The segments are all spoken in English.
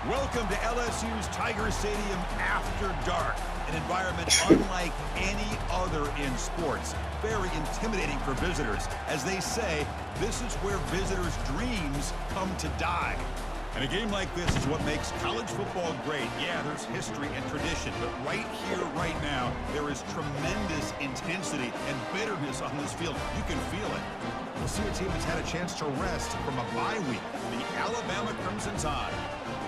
Welcome to LSU's Tiger Stadium after dark, an environment unlike any other in sports. Very intimidating for visitors. As they say, this is where visitors' dreams come to die. And a game like this is what makes college football great. Yeah, there's history and tradition, but right here, right now, there is tremendous intensity and bitterness on this field. You can feel it. We'll see a team that's had a chance to rest from a bye week. The Alabama Crimson Tide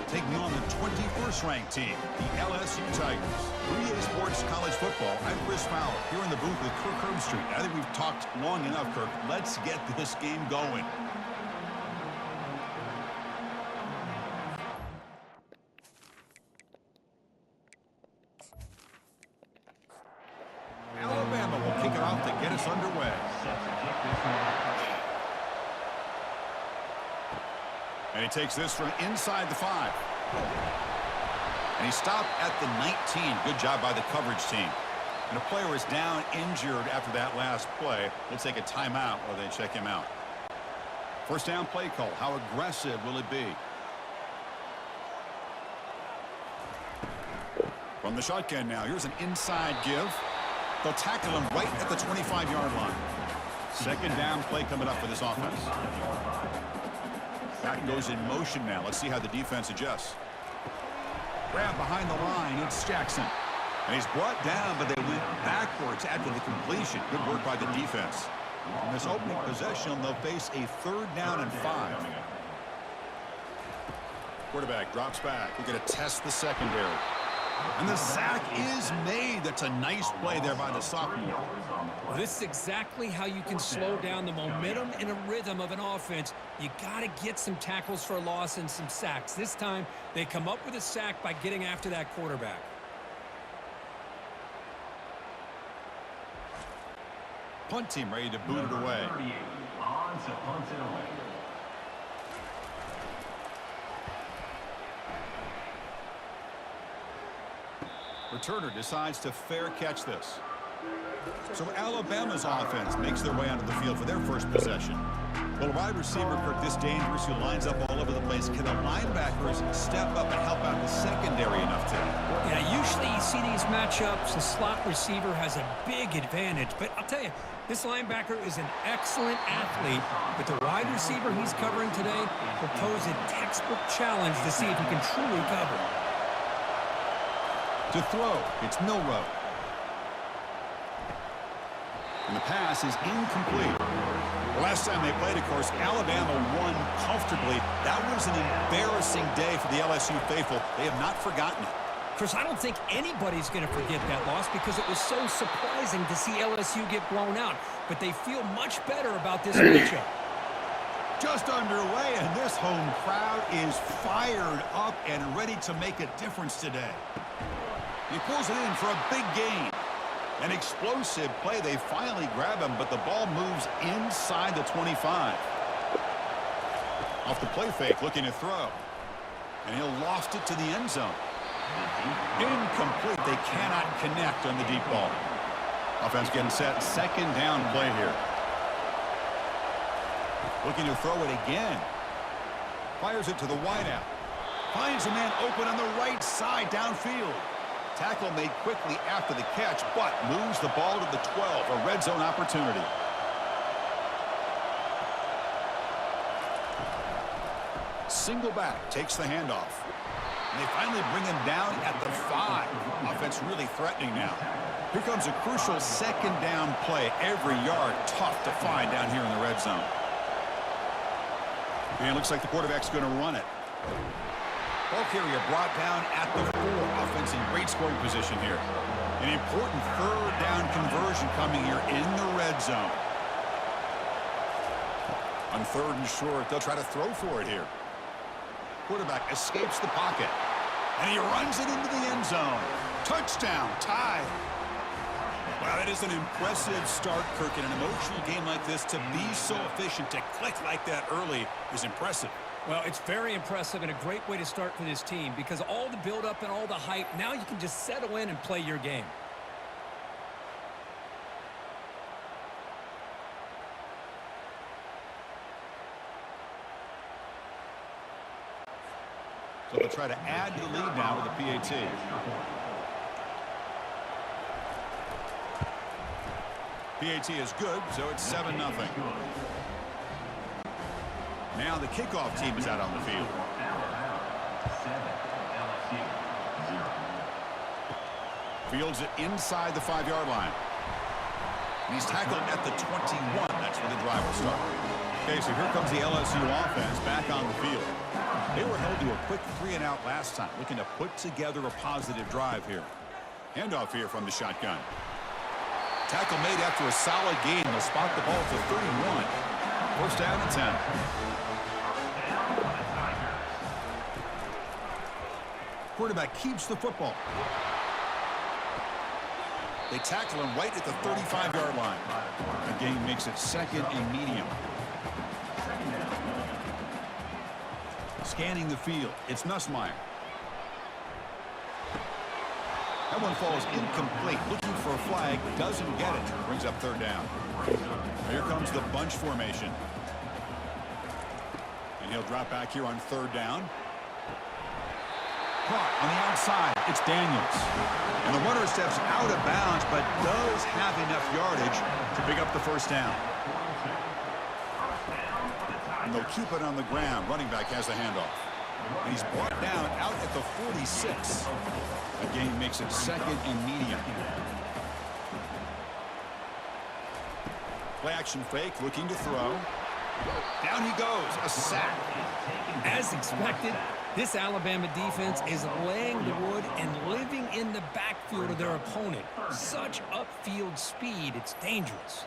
taking on the 21st ranked team, the LSU Tigers. 3A Sports College Football. I'm Chris Fowler here in the booth with Kirk Herbstreit. I think we've talked long enough, Kirk. Let's get this game going. Alabama will kick it off to get us underway. And he takes this from inside the 5. And he stopped at the 19. Good job by the coverage team. And a player is down injured after that last play. We'll take a timeout while they check him out. First down play call. How aggressive will it be? From the shotgun now. Here's an inside give. They'll tackle him right at the 25-yard line. Second down play coming up for this offense. Back goes in motion now. Let's see how the defense adjusts. Grab behind the line. It's Jackson. And he's brought down, but they went backwards after the completion. Good work by the defense. In this opening possession, they'll face a 3rd down and 5. Quarterback drops back. We're going to test the secondary. And the sack is made. That's a nice play there by the sophomore. Well, this is exactly how you can slow down the momentum and a rhythm of an offense. You got to get some tackles for a loss and some sacks. This time, they come up with a sack by getting after that quarterback. Punt team ready to boot it away. Returner decides to fair catch this. So Alabama's offense makes their way onto the field for their first possession. Well, wide receiver, Kirk, this dangerous, who lines up all over the place. Can the linebackers step up and help out the secondary enough to? Yeah, usually you see these matchups, the slot receiver has a big advantage. But I'll tell you, this linebacker is an excellent athlete, but the wide receiver he's covering today will pose a textbook challenge to see if he can truly cover. To throw, it's Milroe. And the pass is incomplete. The last time they played, of course, Alabama won comfortably. That was an embarrassing day for the LSU faithful. They have not forgotten it. Chris, I don't think anybody's going to forget that loss because it was so surprising to see LSU get blown out. But they feel much better about this matchup. Just underway, and this home crowd is fired up and ready to make a difference today. He pulls it in for a big gain. An explosive play. They finally grab him, but the ball moves inside the 25. Off the play fake, looking to throw. And he'll loft it to the end zone. Incomplete. They cannot connect on the deep ball. Offense getting set. Second down play here. Looking to throw it again. Fires it to the wideout. Finds a man open on the right side downfield. Tackle made quickly after the catch, but moves the ball to the 12. A red zone opportunity. Single back takes the handoff. And they finally bring him down at the 5. Offense really threatening now. Here comes a crucial second down play. Every yard tough to find down here in the red zone. And it looks like the quarterback's going to run it. Ball carrier brought down at the 4. Offense in great scoring position here. An important 3rd down conversion coming here in the red zone. On 3rd and short, they'll try to throw for it here. Quarterback escapes the pocket. And he runs it into the end zone. Touchdown, tie. Wow, that is an impressive start, Kirk. In an emotional game like this, to be so efficient, to click like that early is impressive. Well, it's very impressive and a great way to start for this team because all the build-up and all the hype, now you can just settle in and play your game. So they'll try to add to the lead now with a PAT. PAT is good, so it's 7-0. Now the kickoff team is out on the field. Fields it inside the 5-yard line. And he's tackled at the 21. That's where the drive will start. Okay, so here comes the LSU offense back on the field. They were held to a quick 3-and-out last time, looking to put together a positive drive here. Handoff here from the shotgun. Tackle made after a solid gain. They'll spot the ball to 31. First down and 10. Quarterback keeps the football. They tackle him right at the 35-yard line. The game makes it 2nd and medium. Scanning the field. It's Nussmeier. That one falls incomplete. Looking for a flag. Doesn't get it. Brings up 3rd down. Here comes the bunch formation. And he'll drop back here on 3rd down. Caught on the outside. It's Daniels. And the runner steps out of bounds, but does have enough yardage to pick up the first down. And they'll keep it on the ground. Running back has the handoff. And he's brought down out at the 46. The game makes it 2nd and medium. Play action fake, looking to throw. Down he goes, a sack. As expected, this Alabama defense is laying the wood and living in the backfield of their opponent. Such upfield speed, it's dangerous.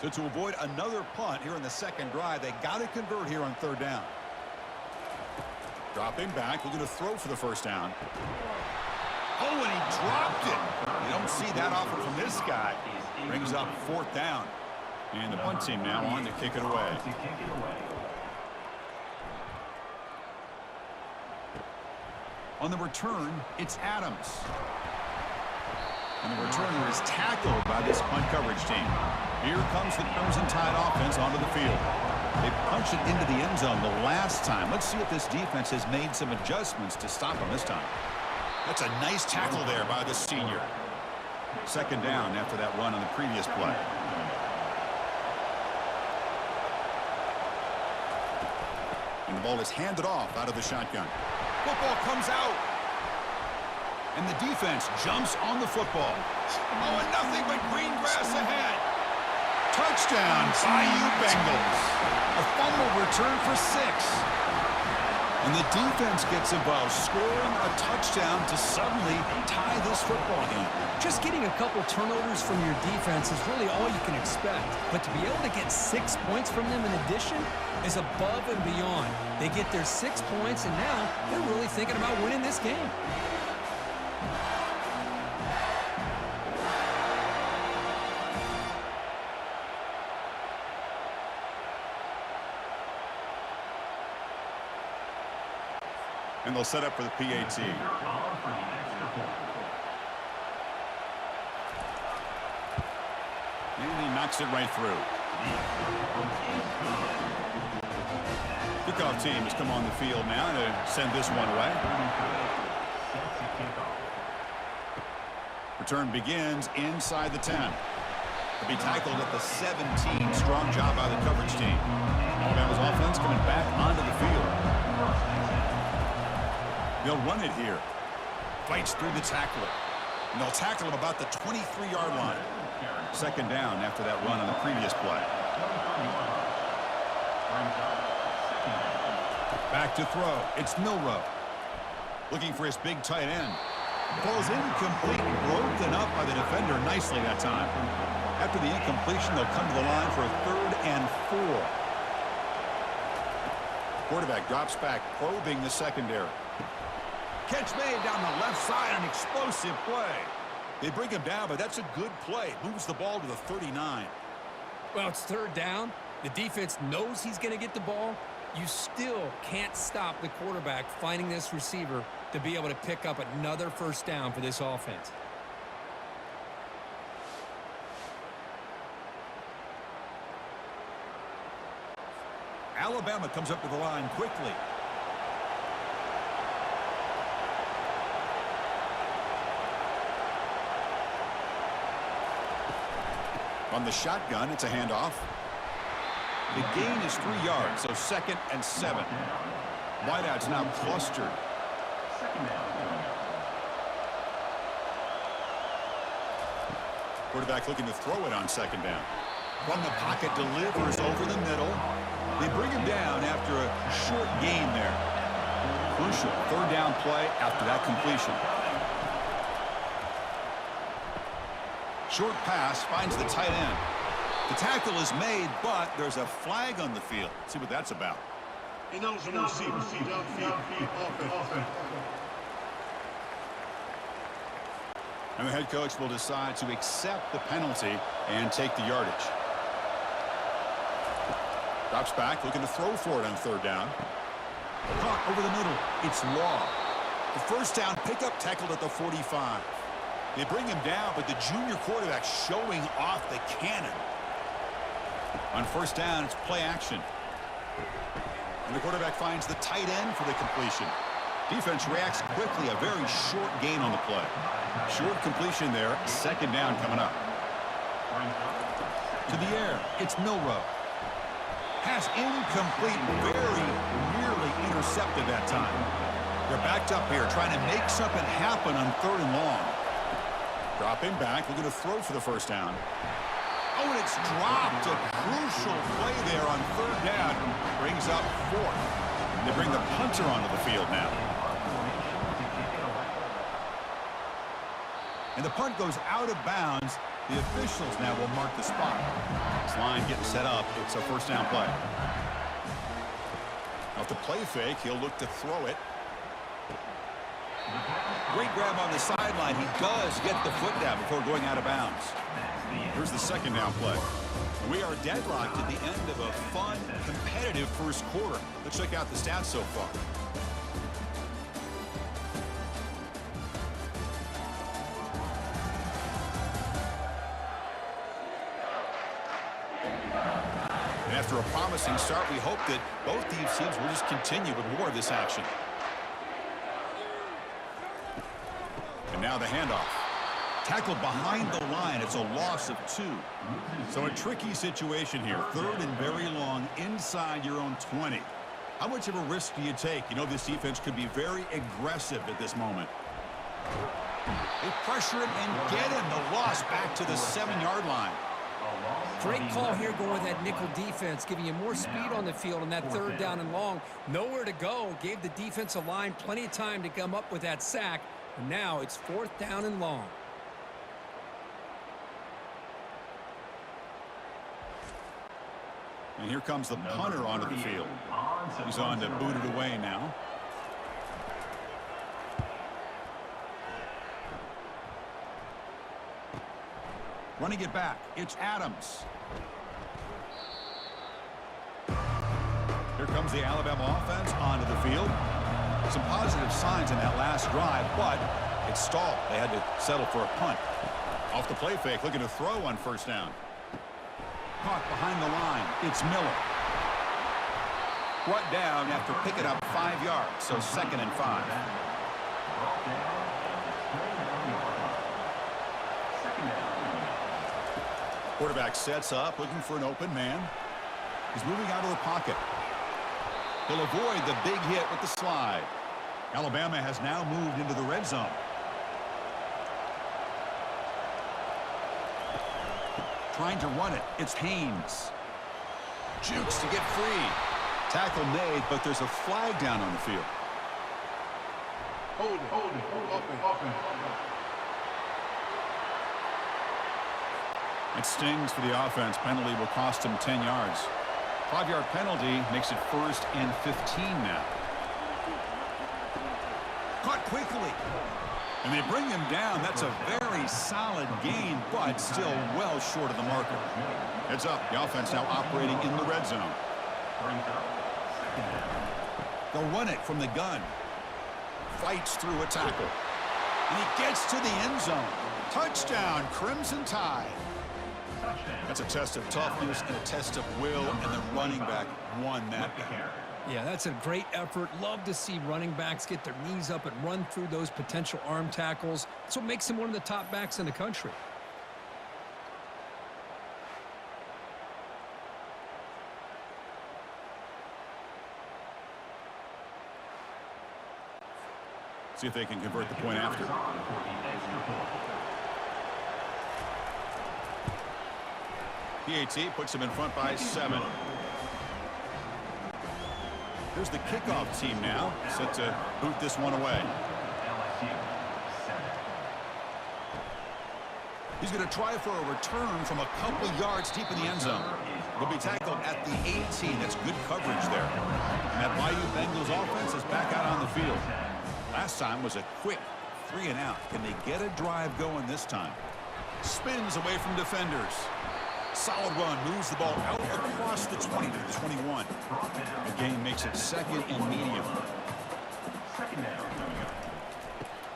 So to avoid another punt here in the 2nd drive, they got to convert here on 3rd down. Dropping back, looking to throw for the first down. Oh, and he dropped it. You don't see that often from this guy. Brings up 4th down. And the punt team now on to kick it away. On the return, it's Adams. And the returner is tackled by this punt coverage team. Here comes the Crimson Tide offense onto the field. They punched it into the end zone the last time. Let's see if this defense has made some adjustments to stop them this time. That's a nice tackle there by the senior. 2nd down after that run on the previous play. And the ball is handed off out of the shotgun. Football comes out. And the defense jumps on the football. Oh, and nothing but green grass ahead. Touchdown, Bayou Bengals. A fumble return for 6. And the defense gets involved, scoring a touchdown to suddenly tie this football game. Just getting a couple turnovers from your defense is really all you can expect. But to be able to get 6 points from them in addition is above and beyond. They get their 6 points, and now they're really thinking about winning this game. And they'll set up for the PAT. And he knocks it right through. Kickoff team has come on the field now to send this one away. Return begins inside the 10. To be tackled at the 17. Strong job by the coverage team. Alabama's offense coming back onto the field. They'll run it here. Fights through the tackler. And they'll tackle him about the 23-yard line. 2nd down after that run on the previous play. Back to throw. It's Milroe. Looking for his big tight end. Ball's incomplete. Broken up by the defender nicely that time. After the incompletion, they'll come to the line for a 3rd and 4. Quarterback drops back, probing the secondary. Catch made down the left side, an explosive play. They bring him down, but that's a good play. Moves the ball to the 39. Well, it's 3rd down. The defense knows he's going to get the ball. You still can't stop the quarterback finding this receiver to be able to pick up another first down for this offense. Alabama comes up to the line quickly. On the shotgun, it's a handoff. The gain is 3 yards, so 2nd and 7. Wideout's now clustered. Quarterback looking to throw it on 2nd down. From the pocket, delivers over the middle. They bring him down after a short gain there. Crucial 3rd down play after that completion. Short pass finds the tight end. The tackle is made, but there's a flag on the field. Let's see what that's about. Ineligible receiver, offense. And the head coach will decide to accept the penalty and take the yardage. Drops back, looking to throw for it on 3rd down. Caught over the middle. It's Law. The 1st down pickup tackled at the 45. They bring him down, but the junior quarterback showing off the cannon. On 1st down, it's play action. And the quarterback finds the tight end for the completion. Defense reacts quickly, a very short gain on the play. Short completion there, 2nd down coming up. To the air, it's Milrow. Pass incomplete, very nearly intercepted that time. They're backed up here, trying to make something happen on 3rd and long. Dropping back, looking to throw for the 1st down. Oh, and it's dropped. A crucial play there on 3rd down. Brings up 4th. They bring the punter onto the field now. And the punt goes out of bounds. The officials now will mark the spot. This line getting set up. It's a 1st down play. Off the play fake, he'll look to throw it. Great grab on the sideline. He does get the foot down before going out of bounds. Here's the 2nd down play. And we are deadlocked at the end of a fun, competitive 1st quarter. Let's check out the stats so far. And after a promising start, we hope that both these teams will just continue with more of this action. And now the handoff. Tackled behind the line. It's a loss of 2. So a tricky situation here. 3rd and very long inside your own 20. How much of a risk do you take? You know, this defense could be very aggressive at this moment. They pressure him and get him. The loss back to the 7-yard line. Great call here going with that nickel defense, giving you more speed on the field on that 3rd down and long. Nowhere to go. Gave the defensive line plenty of time to come up with that sack. And now it's 4th down and long. And here comes the punter onto the field. He's on to boot it away now. Running it back, it's Adams. Here comes the Alabama offense onto the field. Some positive signs in that last drive, but it stalled. They had to settle for a punt. Off the play fake, looking to throw on 1st down. Caught behind the line. It's Miller. Brought down after picking up 5 yards, so 2nd and 5. Quarterback sets up, looking for an open man. He's moving out of the pocket. He'll avoid the big hit with the slide. Alabama has now moved into the red zone. Trying to run it. It's Haynes. Jukes to get free. Tackle made, but there's a flag down on the field. Hold it. Open. It stings for the offense. Penalty will cost him 10 yards. 5-yard penalty makes it 1st and 15 now. Caught quickly. And they bring him down. That's a very solid gain, but still well short of the marker. Heads up. The offense now operating in the red zone. They'll run it from the gun. Fights through a tackle. And he gets to the end zone. Touchdown, Crimson Tide. That's a test of toughness and a test of will, and the running back won that. Yeah, that's a great effort. Love to see running backs get their knees up and run through those potential arm tackles. That's what makes him one of the top backs in the country. See if they can convert the point after. PAT puts them in front by 7. Here's the kickoff team now, set to boot this one away. He's going to try for a return from a couple yards deep in the end zone. He'll be tackled at the 18. That's good coverage there. And that Bayou Bengals offense is back out on the field. Last time was a quick 3-and-out. Can they get a drive going this time? Spins away from defenders. Solid run, moves the ball out across the 20 to the 21. The game makes it 2nd and medium.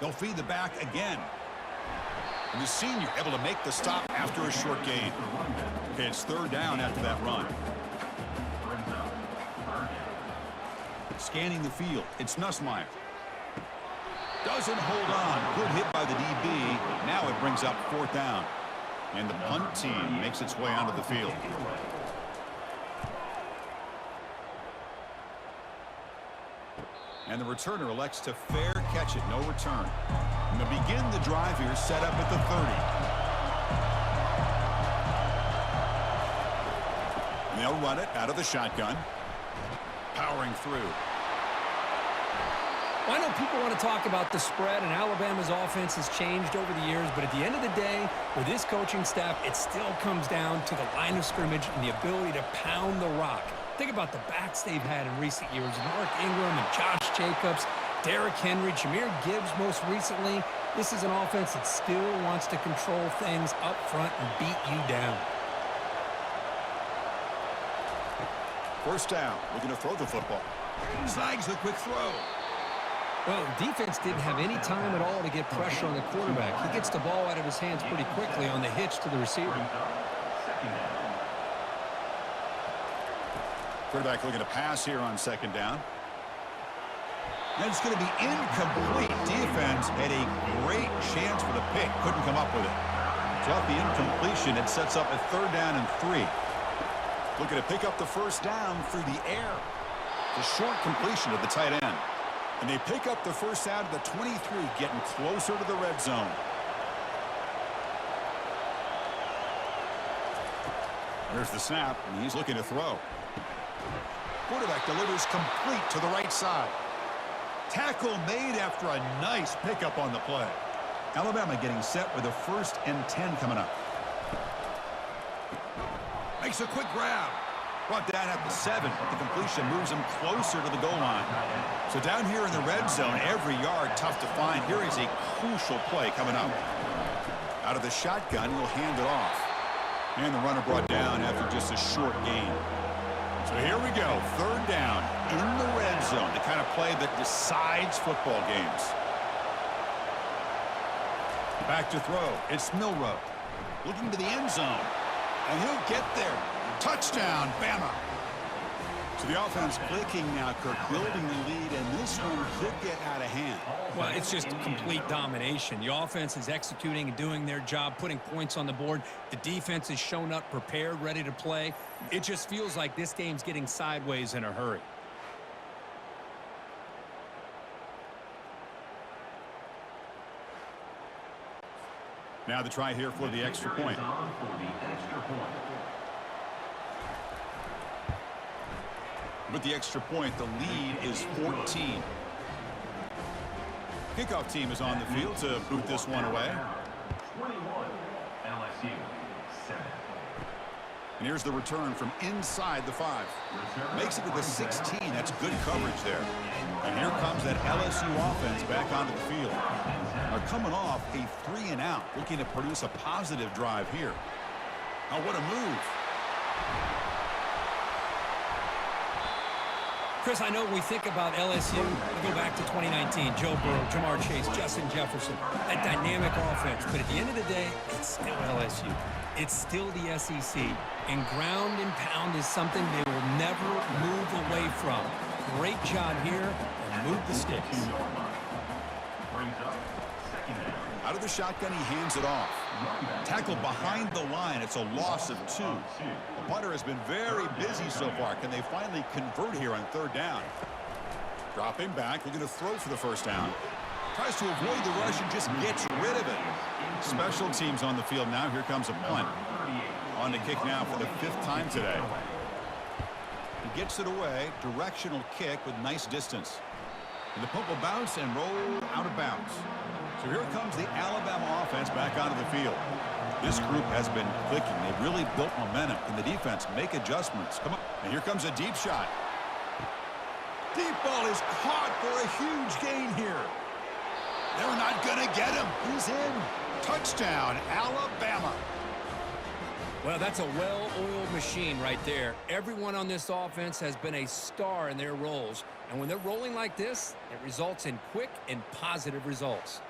They'll feed the back again. And the senior able to make the stop after a short gain. Okay, it's 3rd down after that run. Scanning the field, it's Nussmeier. Doesn't hold on. Good hit by the DB. Now it brings up 4th down. And the punt team makes its way onto the field. And the returner elects to fair catch it. No return. And they'll begin the drive here, set up at the 30. And they'll run it out of the shotgun. Powering through. Well, I know people want to talk about the spread, and Alabama's offense has changed over the years, but at the end of the day, with this coaching staff, it still comes down to the line of scrimmage and the ability to pound the rock. Think about the backs they've had in recent years. Mark Ingram and Josh Jacobs, Derrick Henry, Jahmyr Gibbs most recently. This is an offense that still wants to control things up front and beat you down. 1st down. Looking to throw the football. Snags the quick throw. Well, the defense didn't have any time at all to get pressure on the quarterback. He gets the ball out of his hands pretty quickly on the hitch to the receiver. Quarterback looking to pass here on 2nd down. And it's going to be incomplete. Defense had a great chance for the pick. Couldn't come up with it. So off the incompletion, it sets up a 3rd down and 3. Looking to pick up the 1st down through the air. The short completion of the tight end. And they pick up the 1st out of the 23, getting closer to the red zone. There's the snap, and he's looking to throw. Quarterback delivers complete to the right side. Tackle made after a nice pickup on the play. Alabama getting set with a 1st and 10 coming up. Makes a quick grab. Brought down at the 7. The completion moves him closer to the goal line. So down here in the red zone, every yard tough to find. Here is a crucial play coming up. Out of the shotgun, he'll hand it off. And the runner brought down after just a short gain. So here we go. 3rd down in the red zone. The kind of play that decides football games. Back to throw. It's Milroe. Looking to the end zone. And he'll get there. Touchdown, Bama. So the offense clicking now, Kirk, building the lead, and this one could get out of hand. Well, it's just complete domination. The offense is executing and doing their job, putting points on the board. The defense has shown up, prepared, ready to play. It just feels like this game's getting sideways in a hurry. Now the try here for the extra point. With the extra point, the lead is 14. Kickoff team is on the field to boot this one away. 21, LSU, 7. And here's the return from inside the 5. Makes it to the 16. That's good coverage there. And here comes that LSU offense back onto the field. They're coming off a 3-and-out, looking to produce a positive drive here. Oh, what a move. Chris, I know when we think about LSU, we go back to 2019, Joe Burrow, Jamar Chase, Justin Jefferson, that dynamic offense. But at the end of the day, it's still LSU. It's still the SEC. And ground and pound is something they will never move away from. Great job here, and move the sticks. Out of the shotgun, he hands it off. Tackle behind the line. It's a loss of 2. The punter has been very busy so far. Can they finally convert here on 3rd down? Dropping back, looking to throw for the 1st down. Tries to avoid the rush and just gets rid of it. Special teams on the field now. Here comes a punt. On the kick now for the 5th time today. He gets it away. Directional kick with nice distance. And the punt will bounce and roll out of bounds. So here comes the Alabama offense back onto the field. This group has been clicking. They've really built momentum. Can the defense make adjustments? Come on. And here comes a deep shot. Deep ball is caught for a huge gain here. They're not going to get him. He's in. Touchdown, Alabama. Well, that's a well-oiled machine right there. Everyone on this offense has been a star in their roles. And when they're rolling like this, it results in quick and positive results.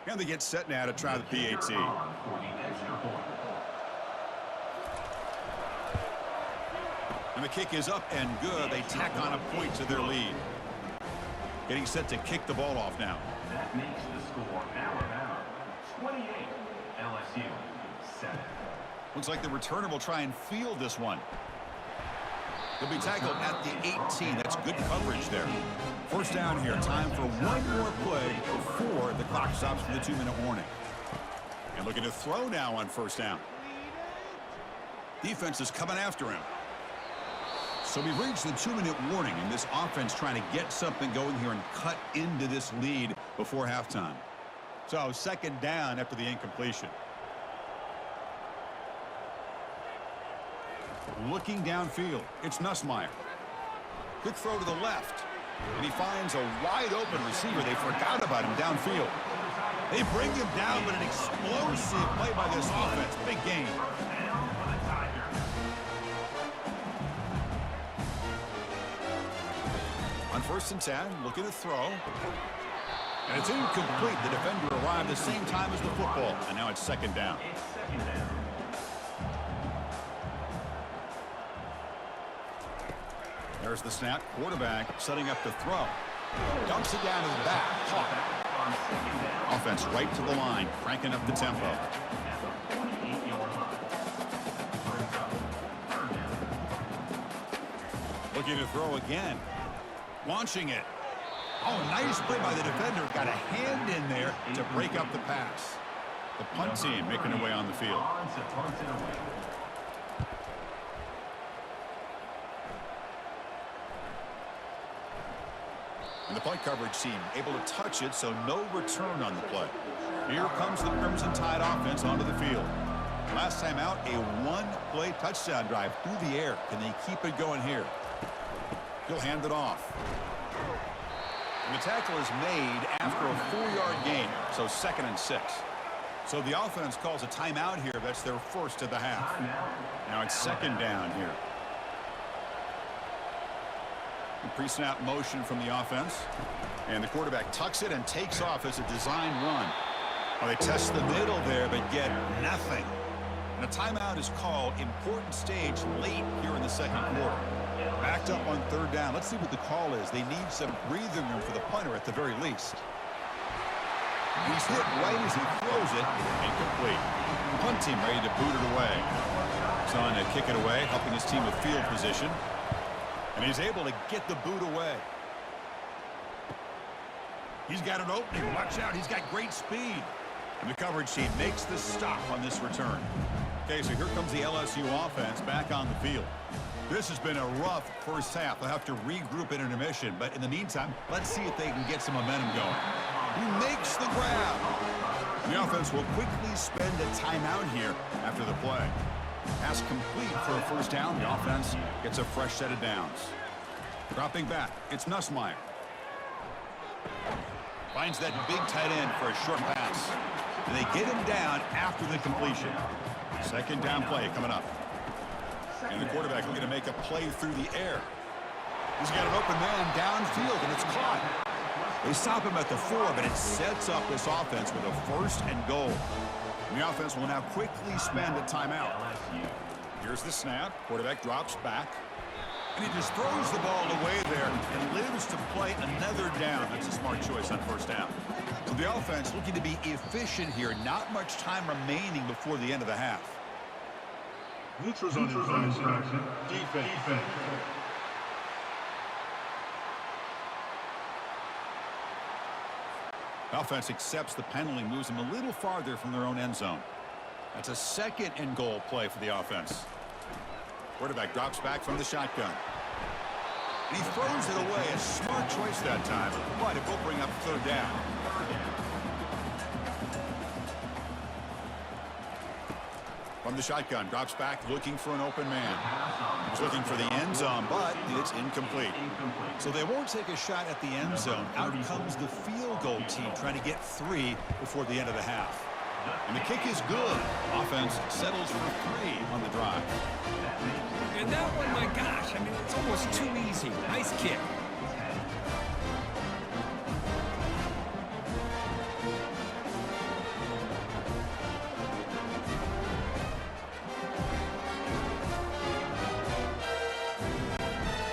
And they get set now to try the PAT. And the kick is up and good. They tack on a point to their lead. Getting set to kick the ball off now. That makes the score Alabama 28, LSU 7. Looks like the returner will try and field this one. He'll be tackled at the 18. That's good coverage there. 1st down here. Time for one more play before the clock stops for the 2-minute warning. And looking to throw now on 1st down. Defense is coming after him. So we've reached the 2-minute warning, and this offense trying to get something going here and cut into this lead before halftime. So 2nd down after the incompletion. Looking downfield, it's Nussmeier. Quick throw to the left, and he finds a wide-open receiver. They forgot about him downfield. They bring him down, but an explosive play by this offense. Big gain. On 1st and 10, looking to throw. And it's incomplete. The defender arrived the same time as the football, and now it's 2nd down. There's the snap. Quarterback setting up to throw. Dumps it down to the back. Caught. Offense right to the line, cranking up the tempo. Looking to throw again. Launching it. Oh, nice play by the defender. Got a hand in there to break up the pass. The punt team making their way on the field. And the punt coverage team able to touch it, so no return on the play. Here comes the Crimson Tide offense onto the field. Last time out, a 1-play touchdown drive through the air. Can they keep it going here? He'll hand it off. And the tackle is made after a 4-yard gain, so 2nd and 6. So the offense calls a timeout here. That's their 1st of the half. Now it's 2nd down here. Pre-snap motion from the offense. And the quarterback tucks it and takes off as a design run. Well, they test the middle there, but get nothing. And a timeout is called. Important stage late here in the 2nd quarter. Backed up on 3rd down. Let's see what the call is. They need some breathing room for the punter at the very least. He's hit right as he throws it. Incomplete. Punt team ready to boot it away. He's on to kick it away, helping his team with field position. And he's able to get the boot away. He's got an opening. Watch out. He's got great speed. And the coverage team makes the stop on this return. Okay, so here comes the LSU offense back on the field. This has been a rough 1st half. They'll have to regroup in intermission. But in the meantime, let's see if they can get some momentum going. He makes the grab. The offense will quickly spend a timeout here after the play. Pass complete for a 1st down. The offense gets a fresh set of downs. Dropping back, it's Nussmeier. Finds that big tight end for a short pass. And they get him down after the completion. Second down play coming up. And the quarterback looking to make a play through the air. He's got an open man downfield, and it's caught. They stop him at the 4, but it sets up this offense with a first and goal. And the offense will now quickly spend a timeout. Here's the snap. Quarterback drops back. And he just throws the ball away there and lives to play another down. That's a smart choice on first down. So the offense looking to be efficient here. Not much time remaining before the end of the half. Neutrals on infraction. Defense. Offense accepts the penalty, moves them a little farther from their own end zone. That's a second and goal play for the offense. Quarterback drops back from the shotgun. And he throws it away. A smart choice that time, but it will bring up third down. From the shotgun, drops back, looking for an open man. He's looking for the end zone, but it's incomplete. So they won't take a shot at the end zone. Out comes the field goal team trying to get 3 before the end of the half. And the kick is good. Offense settles for 3 on the drive. And that one, my gosh, I mean, it's almost too easy. Nice kick.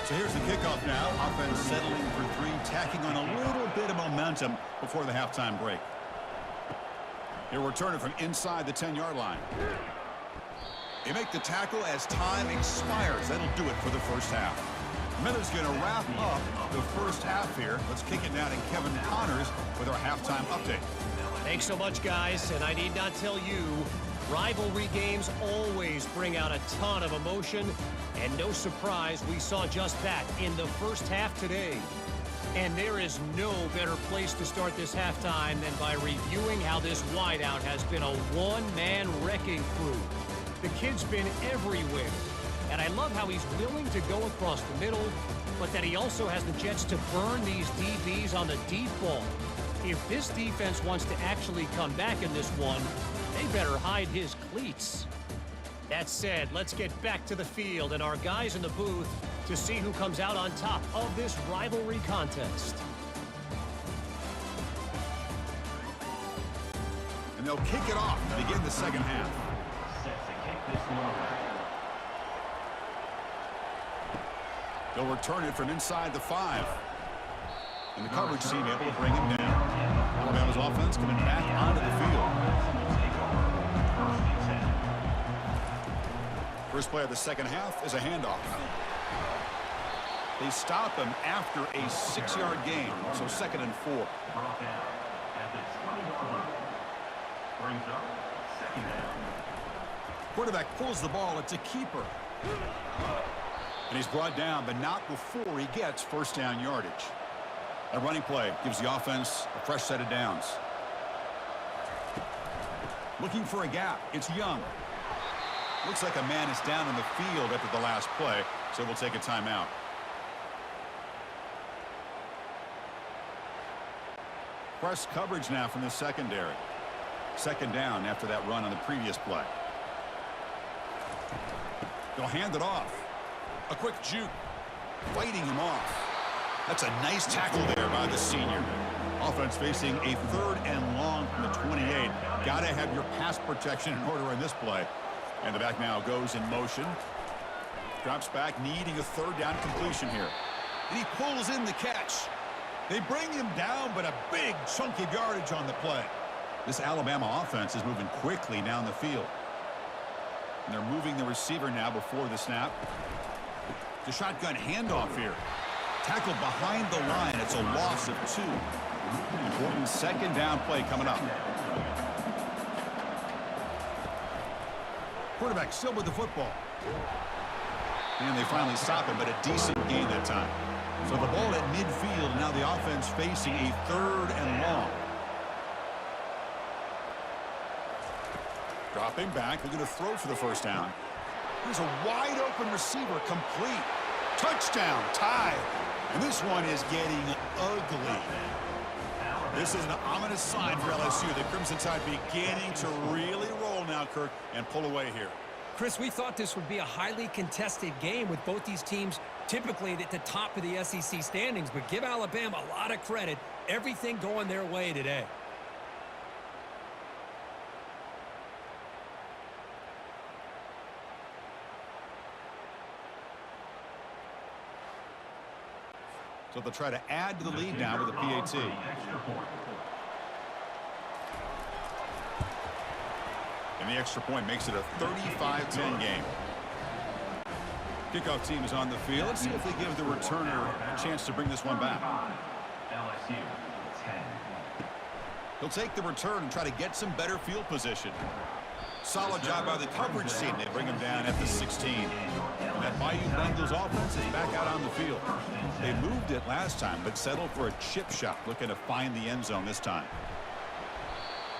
So here's the kickoff now. Offense settling for 3, tacking on a little bit of momentum before the halftime break. He'll return it from inside the 10-yard line. They make the tackle as time expires. That'll do it for the first half. Miller's going to wrap up the first half here. Let's kick it down to Kevin Connors with our halftime update. Thanks so much, guys. And I need not tell you, rivalry games always bring out a ton of emotion. And no surprise, we saw just that in the first half today. And there is no better place to start this halftime than by reviewing how this wideout has been a one-man wrecking crew. The kid's been everywhere. And I love how he's willing to go across the middle, but that he also has the jets to burn these DBs on the deep ball. If this defense wants to actually come back in this one, they better hide his cleats. That said, let's get back to the field and our guys in the booth to see who comes out on top of this rivalry contest. And they'll kick it off to begin the second half. Set to kick this one away. They'll return it from inside the 5. And the coverage team able to bring him down. Alabama's offense coming back onto the field. First play of the second half is a handoff. They stop him after a 6-yard gain, so second and 4. Brought down at the 20-yard line. Brings up second down. Quarterback pulls the ball. It's a keeper. And he's brought down, but not before he gets first down yardage. A running play gives the offense a fresh set of downs. Looking for a gap. It's Young. Looks like a man is down in the field after the last play, so we'll take a timeout. Press coverage now from the secondary. Second down after that run on the previous play. They'll hand it off. A quick juke. Fighting him off. That's a nice tackle there by the senior. Offense facing a 3rd and long from the 28. Got to have your pass protection in order in this play. And the back now goes in motion. Drops back, needing a 3rd down completion here. And he pulls in the catch. They bring him down, but a big chunk of yardage on the play. This Alabama offense is moving quickly down the field. And they're moving the receiver now before the snap. The shotgun handoff here. Tackled behind the line. It's a loss of 2. Important second down play coming up. Quarterback still with the football. And they finally stop him, but a decent gain that time. So the ball at midfield, now the offense facing a 3rd and long. Dropping back, looking to throw for the first down. Here's a wide open receiver, complete. Touchdown, tie. And this one is getting ugly. This is an ominous sign for LSU. The Crimson Tide beginning to really roll now, Kirk, and pull away here. Chris, we thought this would be a highly contested game with both these teams typically at the top of the SEC standings, but give Alabama a lot of credit. Everything going their way today. So they'll try to add to the lead now with a PAT. And the extra point makes it a 35-10 game. Kickoff team is on the field. Let's see if they give the returner a chance to bring this one back. LSU 10. He'll take the return and try to get some better field position. Solid job by the coverage team. They bring him down at the 16. And that Bayou Bengals offense is back out on the field. They moved it last time, but settled for a chip shot, looking to find the end zone this time.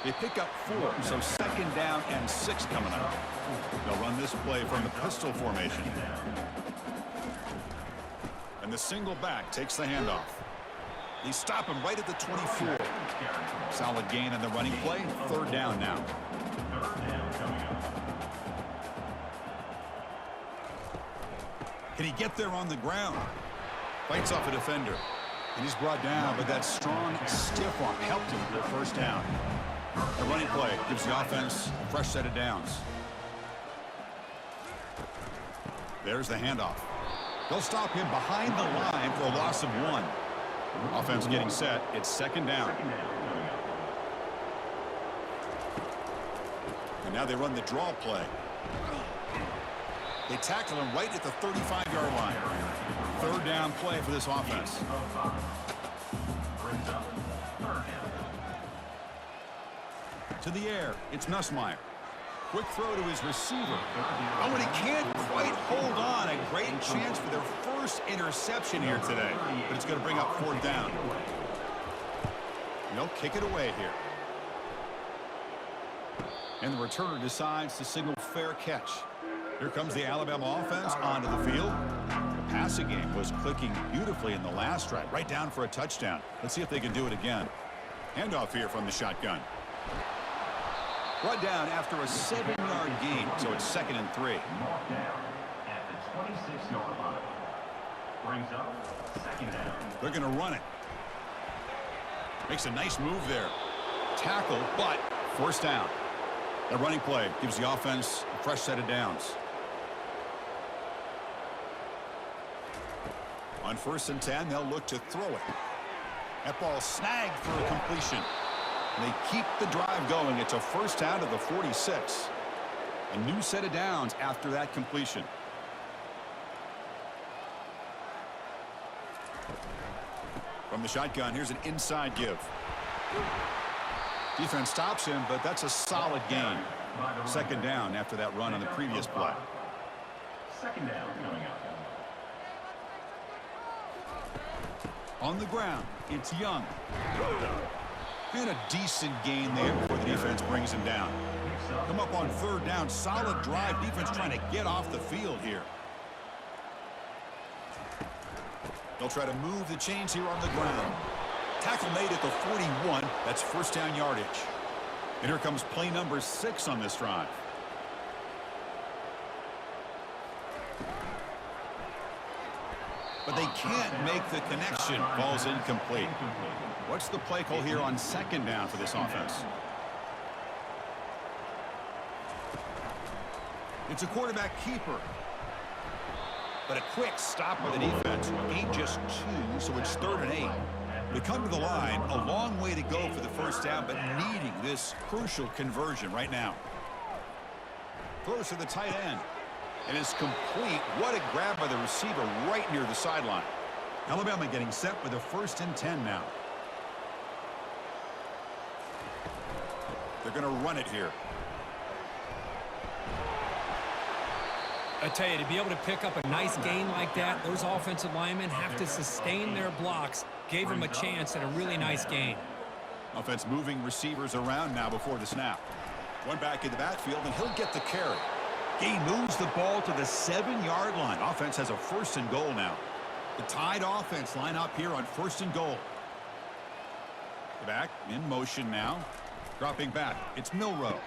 They pick up 4, so 2nd down and 6 coming up. They'll run this play from the pistol formation. And the single back takes the handoff. They stop him right at the 24. Solid gain on the running play. 3rd down now. Can he get there on the ground? Fights off a defender. And he's brought down, but that strong, stiff arm helped him to a 1st down. The running play gives the offense a fresh set of downs. There's the handoff. They'll stop him behind the line for a loss of 1. Offense getting set. It's 2nd down. And now they run the draw play. They tackle him right at the 35-yard line. 3rd down play for this offense. To the air, it's Nussmeier. Quick throw to his receiver. Oh, and he can't quite hold on. A great chance for their first interception here today. But it's going to bring up 4th down. And they'll kick it away here. And the returner decides to signal fair catch. Here comes the Alabama offense onto the field. The passing game was clicking beautifully in the last drive, right down for a touchdown. Let's see if they can do it again. Handoff here from the shotgun. Brought down after a 7-yard gain, so it's 2nd and 3. At the 26-yard line. Brings up 2nd down. They're going to run it. Makes a nice move there. Tackle, but 1st down. The running play gives the offense a fresh set of downs. On 1st and 10, they'll look to throw it. That ball snagged for a completion. And they keep the drive going. It's a 1st down to the 46. A new set of downs after that completion. From the shotgun, here's an inside give. Defense stops him, but that's a solid gain. 2nd down after that run on the previous play. 2nd down coming up. On the ground, it's Young. And a decent gain there before the defense brings him down. Come up on 3rd down. Solid drive. Defense trying to get off the field here. They'll try to move the chains here on the ground. Tackle made at the 41. That's 1st down yardage. And here comes play number 6 on this drive. But they can't make the connection. Ball's incomplete. What's the play call here on 2nd down for this offense? It's a quarterback keeper. But a quick stop by the defense. Gain just 2, so it's 3rd and 8. They come to the line, a long way to go for the 1st down, but needing this crucial conversion right now. Throws to the tight end. And it's complete. What a grab by the receiver right near the sideline. Alabama getting set with a 1st and 10 now. They're going to run it here. I tell you, to be able to pick up a nice gain like that, those offensive linemen have to sustain their blocks. Gave them a chance at a really nice gain. Offense moving receivers around now before the snap. One back in the backfield, and he'll get the carry. Gain moves the ball to the 7-yard line. Offense has a 1st and goal now. The Tide offense line up here on 1st and goal. Back in motion now. Dropping back. It's Milrow.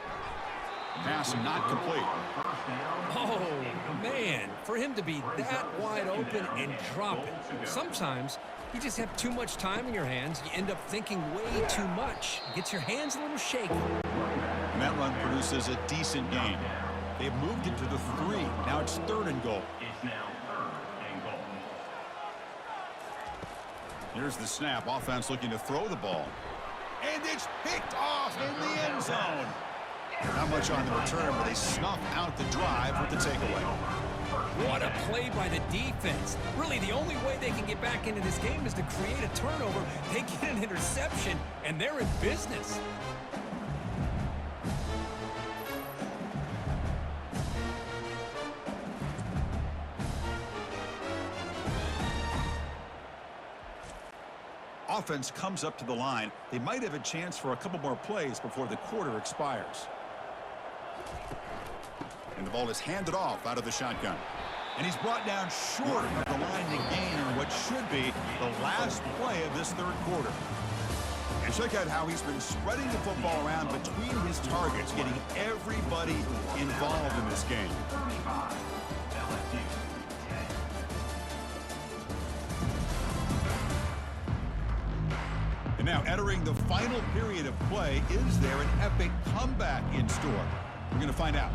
Pass not complete. Oh, man. For him to be that wide open and drop it. Sometimes you just have too much time in your hands. You end up thinking way too much. Gets your hands a little shaky. And that run produces a decent gain. They've moved it to the 3. Now it's 3rd and goal. It's now 3rd and goal. Here's the snap. Offense looking to throw the ball. And it's picked off in the end zone. Not much on the return, but they snuff out the drive with the takeaway. What a play by the defense. Really, the only way they can get back into this game is to create a turnover. They get an interception, and they're in business. Offense comes up to the line. They might have a chance for a couple more plays before the quarter expires. And the ball is handed off out of the shotgun. And he's brought down short of the line to gain on what should be the last play of this 3rd quarter. And check out how he's been spreading the football around between his targets, getting everybody involved in this game. 35, LSU, 10. And now entering the final period of play, is there an epic comeback in store? We're going to find out.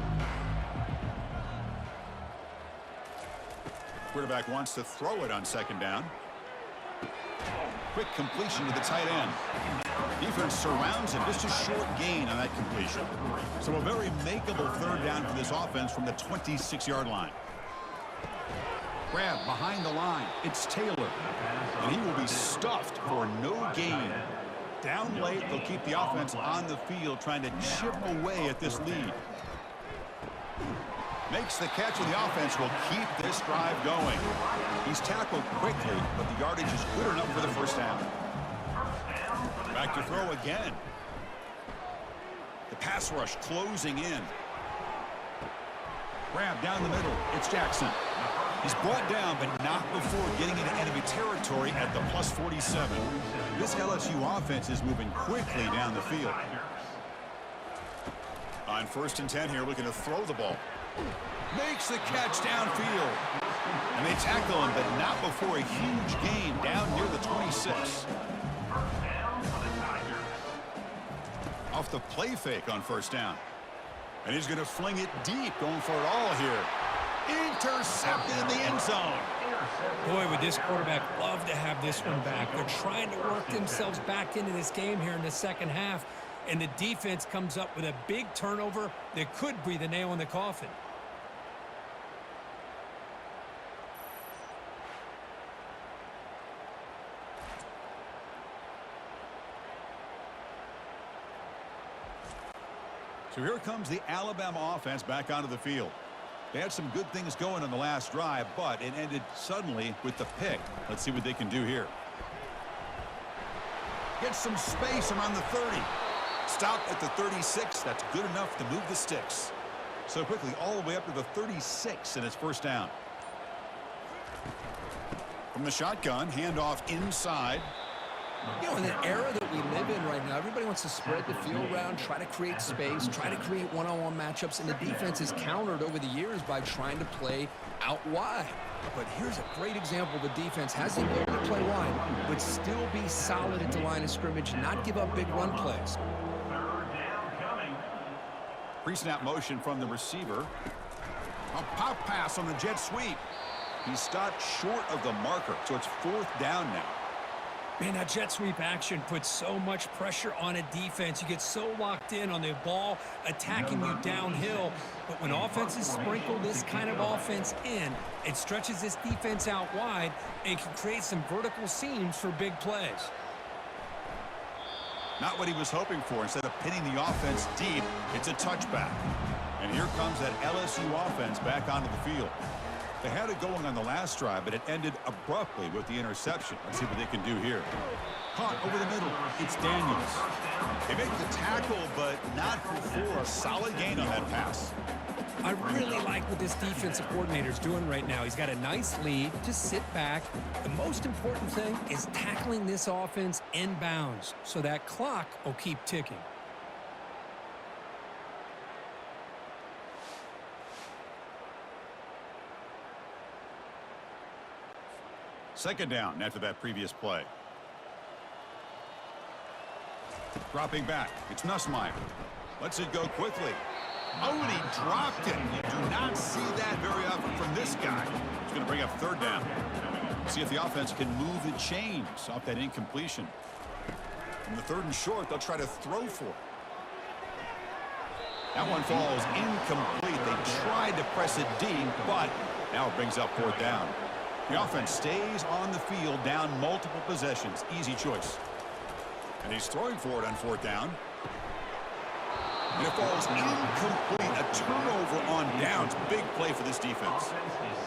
Quarterback wants to throw it on 2nd down. Quick completion to the tight end. Defense surrounds him. Just a short gain on that completion. So a very makeable 3rd down for this offense from the 26-yard line. Grab behind the line. It's Taylor. And he will be stuffed for no gain. Down late, they'll keep the offense on the field trying to chip away at this lead. Makes the catch, and the offense will keep this drive going. He's tackled quickly, but the yardage is good enough for the 1st down. Back to throw again. The pass rush closing in. Grab down the middle. It's Jackson. He's brought down, but not before getting into enemy territory at the plus 47. This LSU offense is moving quickly down the field. On 1st and 10 here, looking to throw the ball. Makes the catch downfield. And they tackle him, but not before a huge gain down near the 26. Off the play fake on 1st down. And he's going to fling it deep, going for it all here. Intercepted in the end zone. Boy, would this quarterback love to have this one back. They're trying to work themselves back into this game here in the 2nd half. And the defense comes up with a big turnover that could be the nail in the coffin. So here comes the Alabama offense back onto the field. They had some good things going on the last drive, but it ended suddenly with the pick. Let's see what they can do here. Get some space around the 30. Stop at the 36. That's good enough to move the sticks. So quickly all the way up to the 36, and it's 1st down. From the shotgun, handoff inside. You know, in the era that we live in right now, everybody wants to spread the field around, try to create space, try to create one-on-one matchups, and the defense is countered over the years by trying to play out wide. But here's a great example. The defense has the ability to play wide, but still be solid at the line of scrimmage, not give up big run plays. Pre-snap motion from the receiver. A pop pass on the jet sweep. He stopped short of the marker, so it's 4th down now. Man, that jet sweep action puts so much pressure on a defense. You get so locked in on the ball attacking you downhill. But when offenses sprinkle this kind of offense in, it stretches this defense out wide and can create some vertical seams for big plays. Not what he was hoping for. Instead of pinning the offense deep, it's a touchback. And here comes that LSU offense back onto the field. They had it going on the last drive, but it ended abruptly with the interception. Let's see what they can do here. Caught over the middle. It's Daniels. They make the tackle, but not before a solid gain on that pass. I really like what this defensive coordinator is doing right now. He's got a nice lead. Just sit back. The most important thing is tackling this offense inbounds so that clock will keep ticking. Second down after that previous play. Dropping back. It's Nussmeier. Lets it go quickly. Oh, and he dropped it. You do not see that very often from this guy. He's going to bring up third down. See if the offense can move the chains off that incompletion. From the third and short, they'll try to throw for it. That one falls incomplete. They tried to press it deep, but now it brings up fourth down. The offense stays on the field down multiple possessions. Easy choice. And he's throwing for it on fourth down. And it falls incomplete. A turnover on downs. Big play for this defense.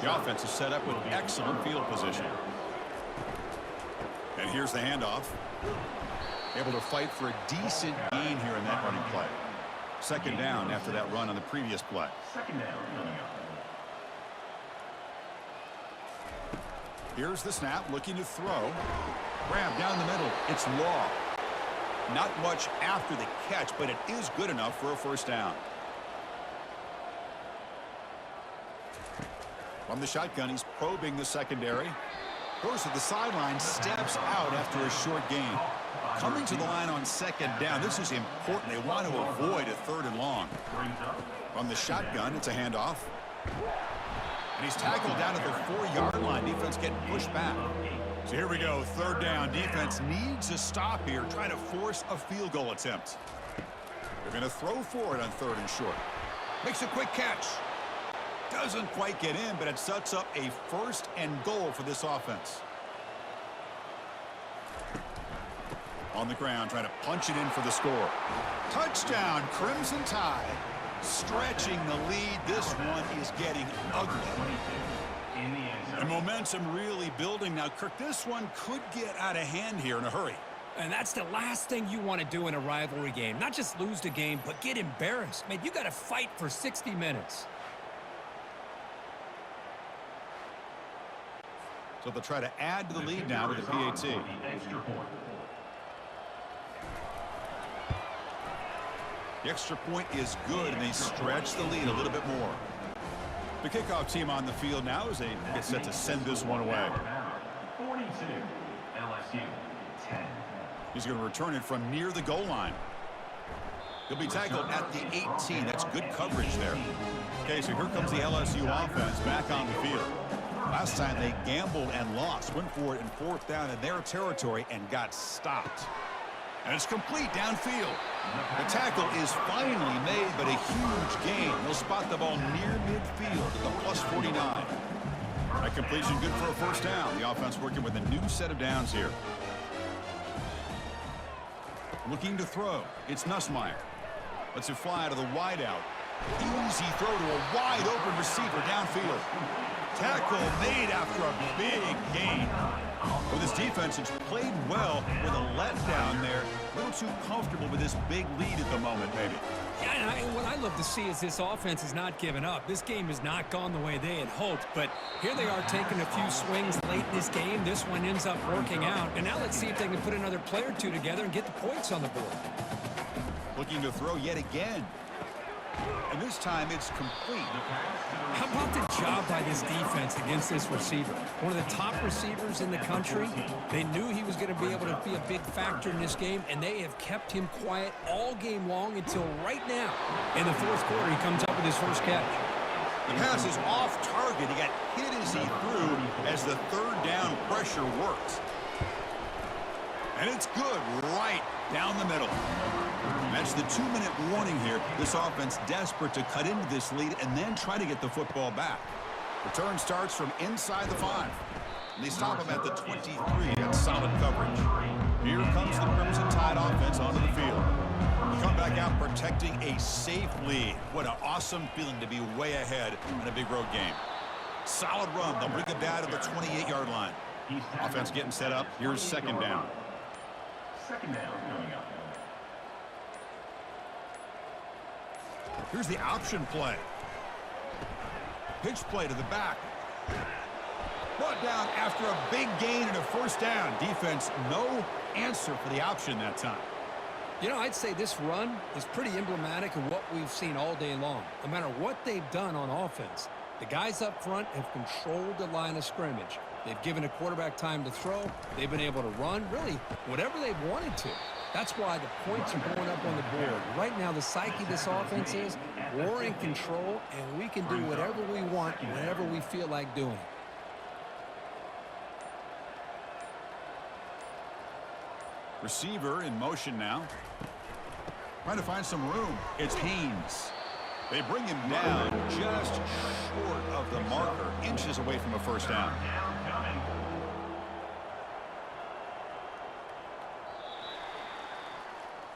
The offense is set up with excellent field position. And here's the handoff. Able to fight for a decent gain here in that running play. Second down after that run on the previous play. Second down. Here's the snap, looking to throw. Grab down the middle. It's Law. Not much after the catch, but it is good enough for a first down. From the shotgun, he's probing the secondary. Goes to the sideline, steps out after a short gain. Coming to the line on second down. This is important. They want to avoid a third and long. From the shotgun, it's a handoff. And he's tackled down at the 4-yard line. Defense getting pushed back. So here we go, third down. Defense needs a stop here, trying to force a field goal attempt. They're going to throw for it on third and short. Makes a quick catch. Doesn't quite get in, but it sets up a first and goal for this offense. On the ground, trying to punch it in for the score. Touchdown, Crimson Tide. Stretching the lead. This one is getting ugly. And momentum really building. Now, Kirk, this one could get out of hand here in a hurry. And that's the last thing you want to do in a rivalry game. Not just lose the game, but get embarrassed. Man, you got to fight for 60 minutes. So they'll try to add to the lead now with the PAT. The extra point is good, and they stretch the lead a little bit more. The kickoff team on the field now as they get set to send this one away. 42, LSU, 10. He's going to return it from near the goal line. He'll be tackled at the 18. That's good coverage there. Okay, so here comes the LSU offense back on the field. Last time they gambled and lost. Went for it in fourth down in their territory and got stopped. And it's complete downfield. The tackle is finally made, but a huge gain. They'll spot the ball near midfield at the plus 49. That completion good for a first down. The offense working with a new set of downs here. Looking to throw. It's Nussmeier. Lets it fly out of the wideout. Easy throw to a wide open receiver downfield. Tackle made after a big gain. Well, this defense has played well with a letdown there. A little too comfortable with this big lead at the moment, maybe. Yeah, and what I love to see is this offense has not given up. This game has not gone the way they had hoped, but here they are taking a few swings late in this game. This one ends up working out, and now let's see if they can put another play or two together and get the points on the board. Looking to throw yet again. And this time it's complete. How about the job by this defense against this receiver? One of the top receivers in the country. They knew he was going to be able to be a big factor in this game, and they have kept him quiet all game long until right now. In the fourth quarter, he comes up with his first catch. The pass is off target. He got hit as he threw as the third down pressure worked. And it's good right down the middle. That's the 2-minute warning here. This offense desperate to cut into this lead and then try to get the football back. Return starts from inside the 5. And they stop him at the 23. That's solid coverage. Here comes the Crimson Tide offense onto the field. They come back out protecting a safe lead. What an awesome feeling to be way ahead in a big road game. Solid run. They'll bring it down to the 28-yard line. Offense getting set up. Here's second down. Second down coming up. Here's the option play. Pitch play to the back. Brought down after a big gain and a first down. Defense, no answer for the option that time. You know, I'd say this run is pretty emblematic of what we've seen all day long. No matter what they've done on offense, the guys up front have controlled the line of scrimmage. They've given a quarterback time to throw. They've been able to run, really, whatever they've wanted to. That's why the points are going up on the board. Right now, the psyche of this offense is we're in control, and we can do whatever we want whenever we feel like doing it. Receiver in motion now. Trying to find some room. It's Haynes. They bring him down just short of the marker, inches away from a first down.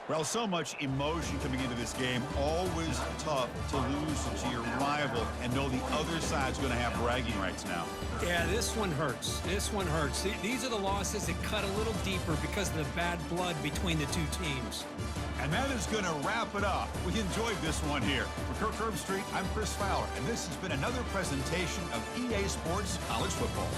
Well, so much emotion coming into this game. Always tough to lose to your rival and know the other side's going to have bragging rights now. Yeah, this one hurts. This one hurts. These are the losses that cut a little deeper because of the bad blood between the two teams. And that is going to wrap it up. We enjoyed this one here. For Kirk Herbstreit, I'm Chris Fowler, and this has been another presentation of EA Sports College Football.